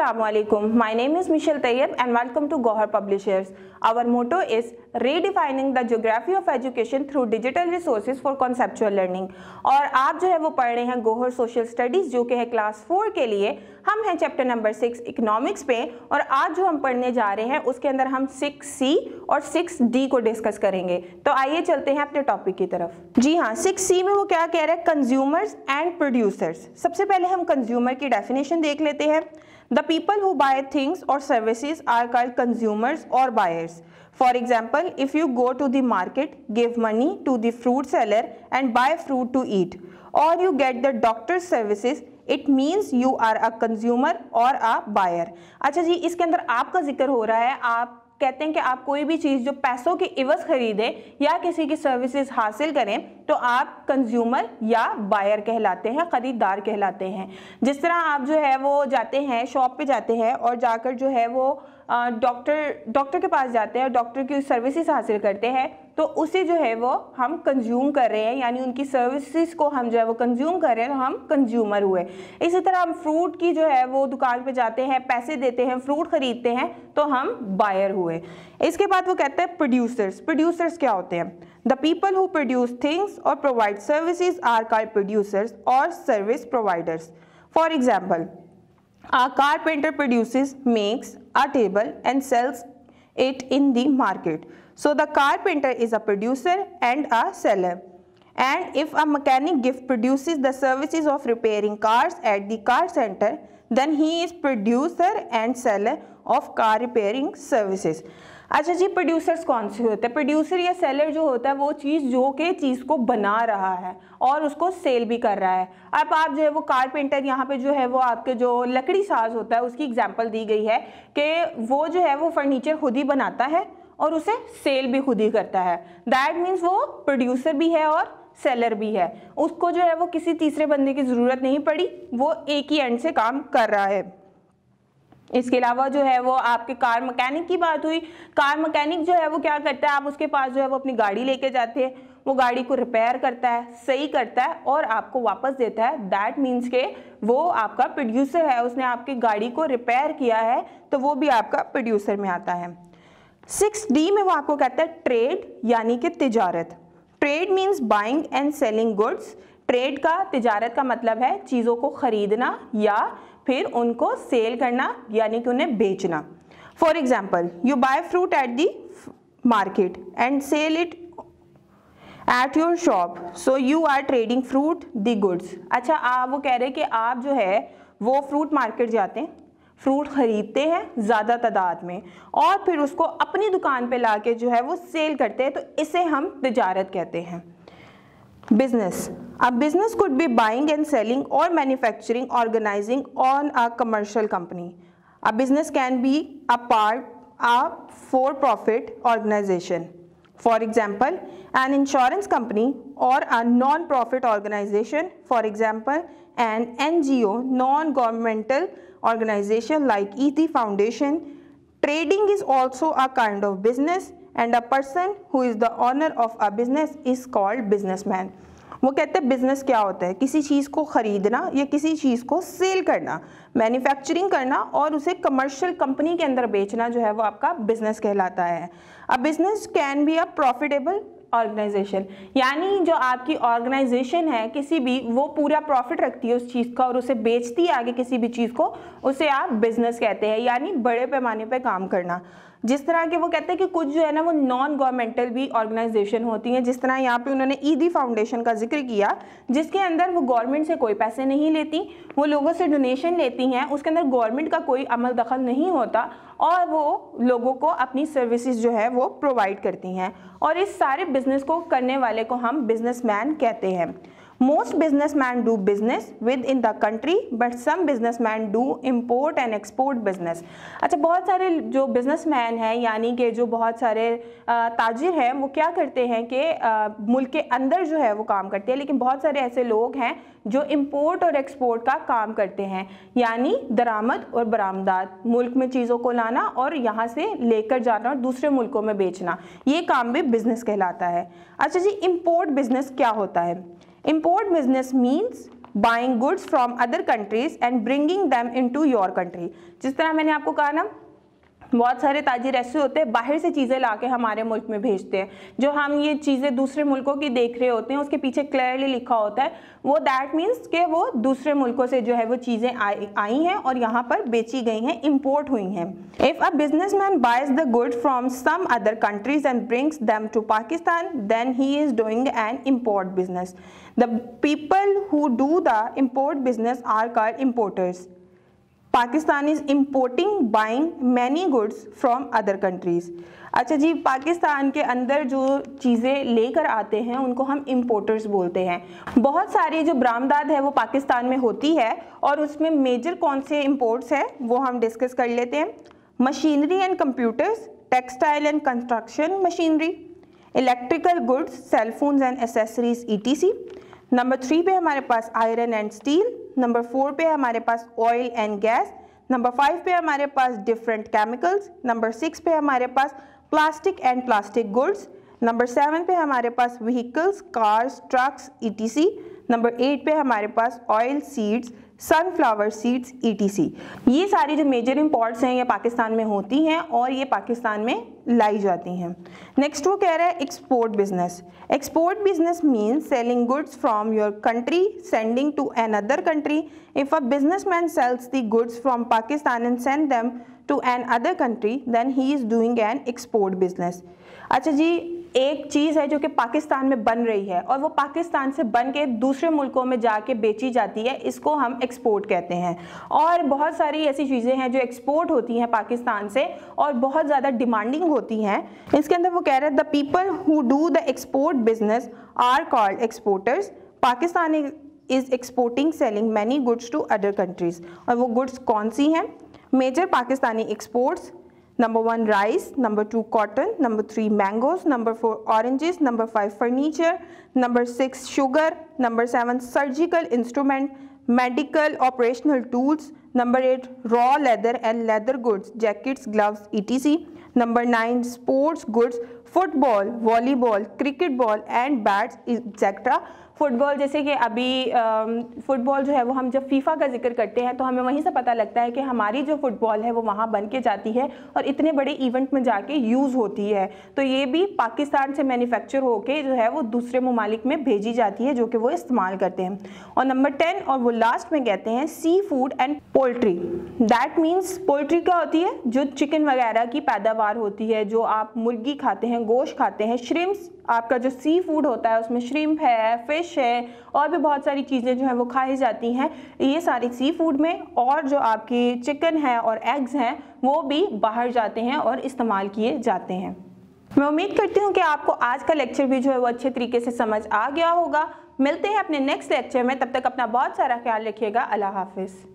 Assalamualaikum. My name is Michelle Tayyab and welcome to Gohar Publishers. Our motto is redefining the geography of education through digital resources for conceptual learning. और आप जो है वो पढ़ रहे हैं Gohar social studies जो कि है क्लास 4 के लिए। हम हैं चैप्टर नंबर 6 इकोनॉमिक्स पे और आज जो हम पढ़ने जा रहे हैं उसके अंदर हम 6C और 6D को डिस्कस करेंगे। तो आइए चलते हैं अपने टॉपिक की तरफ। जी हाँ, 6C में वो क्या कह रहे हैं, कंज्यूमर्स एंड प्रोड्यूसर्स। सबसे पहले हम कंज्यूमर की डेफिनेशन देख लेते हैं। The people who buy things or services are called consumers or buyers. For example, if you go to the market, give money to the fruit seller and buy fruit to eat, or you get the doctor's services, it means you are a consumer or a buyer. अच्छा जी, इसके अंदर आपका जिक्र हो रहा है। आप कहते हैं कि आप कोई भी चीज़ जो पैसों के इवज खरीदें या किसी की सर्विसेज हासिल करें तो आप कंज्यूमर या बायर कहलाते हैं, ख़रीदार कहलाते हैं। जिस तरह आप जो है वो जाते हैं, शॉप पे जाते हैं और जाकर जो है वो डॉक्टर के पास जाते हैं और डॉक्टर की सर्विसेज हासिल करते हैं, तो उसे जो है वो हम कंज्यूम कर रहे हैं, यानी उनकी सर्विसेज को हम जो है वो कंज्यूम कर रहे हैं, तो हम कंज्यूमर हुए। इसी तरह हम फ्रूट की जो है वो दुकान पे जाते हैं, पैसे देते हैं, फ्रूट खरीदते हैं, तो हम बायर हुए। इसके बाद वो कहते हैं प्रोड्यूसर्स। प्रोड्यूसर्स क्या होते हैं? The people who produce things और provide services are called producers और service providers. For example, a carpenter produces, makes a table and sells it in the market. So the carpenter is a producer and a seller. And if a mechanic produces the services of repairing cars at the car center, then he is producer and seller of car repairing services. अच्छा जी, producers कौन से होते हैं? Producer या seller जो होता है वो चीज़ जो कि चीज़ को बना रहा है और उसको सेल भी कर रहा है। अब आप जो है वो कारपेंटर, यहाँ पे जो है वो आपके जो लकड़ी साज होता है उसकी एग्जांपल दी गई है कि वो जो है वो फर्नीचर खुद ही बनाता है और उसे सेल भी खुद ही करता है। दैट मीन्स वो प्रोड्यूसर भी है और सेलर भी है। उसको जो है वो किसी तीसरे बंदे की ज़रूरत नहीं पड़ी, वो एक ही एंड से काम कर रहा है। इसके अलावा जो है वो आपके कार मैकेनिक की बात हुई। कार मैकेनिक जो है वो क्या करता है, आप उसके पास जो है वो अपनी गाड़ी लेके जाते हैं, वो गाड़ी को रिपेयर करता है, सही करता है और आपको वापस देता है। दैट मीन्स के वो आपका प्रोड्यूसर है, उसने आपकी गाड़ी को रिपेयर किया है, तो वो भी आपका प्रोड्यूसर में आता है। 6D में वो आपको कहता है ट्रेड, यानी कि तिजारत। Trade means buying and selling goods. Trade का, तिजारत का मतलब है चीज़ों को खरीदना या फिर उनको सेल करना, यानी कि उन्हें बेचना। For example, you buy fruit at the market and sell it at your shop, so you are trading fruit the goods. अच्छा, आप वो कह रहे हैं कि आप जो है वो फ्रूट मार्केट जाते हैं, फ्रूट खरीदते हैं ज़्यादा तादाद में और फिर उसको अपनी दुकान पे लाके जो है वो सेल करते हैं, तो इसे हम तिजारत कहते हैं। Business. A business could be buying and selling or manufacturing, organizing on a commercial company. A business can be a for-profit organization. For example, an insurance company or a non-profit organization. For example, an NGO, non-governmental organization like ET Foundation. Trading is also a kind of business. And a person who is the owner of a business is called businessman. वो कहते हैं business क्या होता है? किसी चीज़ को खरीदना या किसी चीज़ को सेल करना, मैन्युफैक्चरिंग करना और उसे कमर्शियल कंपनी के अंदर बेचना जो है वो आपका बिजनेस कहलाता है। A business can be a profitable organisation, यानी जो आपकी ऑर्गेनाइजेशन है किसी भी, वो पूरा प्रॉफिट रखती है उस चीज़ का और उसे बेचती है आगे किसी भी चीज़ को, उसे आप बिजनेस कहते हैं, यानी बड़े पैमाने पे काम करना। जिस तरह के वो कहते हैं कि कुछ जो है ना वो नॉन गवर्नमेंटल भी ऑर्गेनाइजेशन होती हैं, जिस तरह यहाँ पे उन्होंने ईदी फाउंडेशन का जिक्र किया, जिसके अंदर वो गवर्नमेंट से कोई पैसे नहीं लेती, वो लोगों से डोनेशन लेती हैं, उसके अंदर गवर्नमेंट का कोई अमल दखल नहीं होता और वो लोगों को अपनी सर्विसेज जो है वो प्रोवाइड करती हैं और इस सारे बिजनेस को करने वाले को हम बिजनेसमैन कहते हैं। Most businessmen do business within the country, but some businessmen do import and export business. अच्छा, बहुत सारे जो बिजनेसमैन हैं, यानी कि जो बहुत सारे ताजिर हैं, वो क्या करते हैं कि मुल्क के अंदर जो है वो काम करते हैं, लेकिन बहुत सारे ऐसे लोग हैं जो इंपोर्ट और एक्सपोर्ट का काम करते हैं, यानी दरामद और बरामदात, मुल्क में चीज़ों को लाना और यहाँ से लेकर जाना और दूसरे मुल्कों में बेचना, ये काम भी बिजनेस कहलाता है। अच्छा जी, इंपोर्ट बिजनेस क्या होता है? Import business means buying goods from other countries and bringing them into your country. जिस तरह मैंने आपको कहा ना, बहुत सारे ताजिर ऐसे होते हैं बाहर से चीज़ें लाके हमारे मुल्क में भेजते हैं, जो हम ये चीज़ें दूसरे मुल्कों की देख रहे होते हैं उसके पीछे क्लियरली लिखा होता है, वो दैट मीन्स कि वो दूसरे मुल्कों से जो है वो चीज़ें आई हैं और यहाँ पर बेची गई हैं, इंपोर्ट हुई हैं। If a businessman buys the goods from some other countries and brings them to Pakistan then he is doing an import business. The people who do the import business are called importers. Pakistan is importing buying many goods from other countries. अच्छा जी, पाकिस्तान के अंदर जो चीज़ें लेकर आते हैं उनको हम इम्पोर्टर्स बोलते हैं। बहुत सारी जो बरामदात है वो पाकिस्तान में होती है और उसमें मेजर कौन से इम्पोर्ट्स हैं वो हम डिस्कस कर लेते हैं। Machinery and computers, textile and construction machinery, electrical goods, cellphones and accessories ETC। Number 3 पे हमारे पास आयरन एंड स्टील। नंबर 4 पे हमारे पास ऑयल एंड गैस। नंबर 5 पे हमारे पास डिफरेंट केमिकल्स। नंबर 6 पे हमारे पास plastic and plastic goods. Number 7 पे हमारे पास vehicles, cars, trucks ETC। Number 8 पे हमारे पास oil seeds, sunflower seeds ETC। ये सारी जो मेजर इंपोर्ट्स हैं ये पाकिस्तान में होती हैं और ये पाकिस्तान में लाई जाती हैं। नेक्स्ट वो कह रहा है export business. Export business means selling goods from your country sending to another country. If a businessman sells the goods from Pakistan and send them to an other country then he is doing an export business. अच्छा जी, एक चीज़ है जो कि पाकिस्तान में बन रही है और वो पाकिस्तान से बन के दूसरे मुल्कों में जाके बेची जाती है, इसको हम एक्सपोर्ट कहते हैं। और बहुत सारी ऐसी चीज़ें हैं जो एक्सपोर्ट होती हैं पाकिस्तान से और बहुत ज़्यादा डिमांडिंग होती हैं। इसके अंदर वो कह रहे हैं the people who do the export business are called exporters. Pakistan is exporting selling many goods to other countries. और वो गुड्स कौन सी हैं? Major Pakistani exports, Number 1 rice, Number 2 cotton, Number 3 mangoes, Number 4 oranges, Number 5 furniture, Number 6 sugar, Number 7 surgical instrument, medical operational tools, Number 8 raw leather and leather goods, jackets, gloves etc. Number 9 sports goods, football, volleyball, cricket ball and bats etc. Football, जैसे कि अभी football जो है वो हम जब FIFA का जिक्र करते हैं तो हमें वहीं से पता लगता है कि हमारी जो फुटबॉल है वो वहाँ बन के जाती है और इतने बड़े इवेंट में जाके यूज़ होती है। तो ये भी पाकिस्तान से मैन्युफैक्चर होके जो है वो दूसरे ममालिक में भेजी जाती है जो कि वो इस्तेमाल करते हैं। और नंबर 10 और वो लास्ट में कहते हैं seafood and poultry. That means poultry क्या होती है? जो चिकन वगैरह की पैदावार होती है, जो आप मुर्गी खाते हैं, गोश्त खाते हैं। श्रिम्प्स, आपका जो सी फूड होता है उसमें श्रिम्प है, फिश है और भी बहुत सारी चीज़ें जो है वो खाई जाती हैं, ये सारी सी फूड में। और जो आपकी चिकन है और एग्स हैं वो भी बाहर जाते हैं और इस्तेमाल किए जाते हैं। मैं उम्मीद करती हूँ कि आपको आज का लेक्चर भी जो है वो अच्छे तरीके से समझ आ गया होगा। मिलते हैं अपने नेक्स्ट लेक्चर में, तब तक अपना बहुत सारा ख्याल रखिएगा। अल्लाह हाफिज़।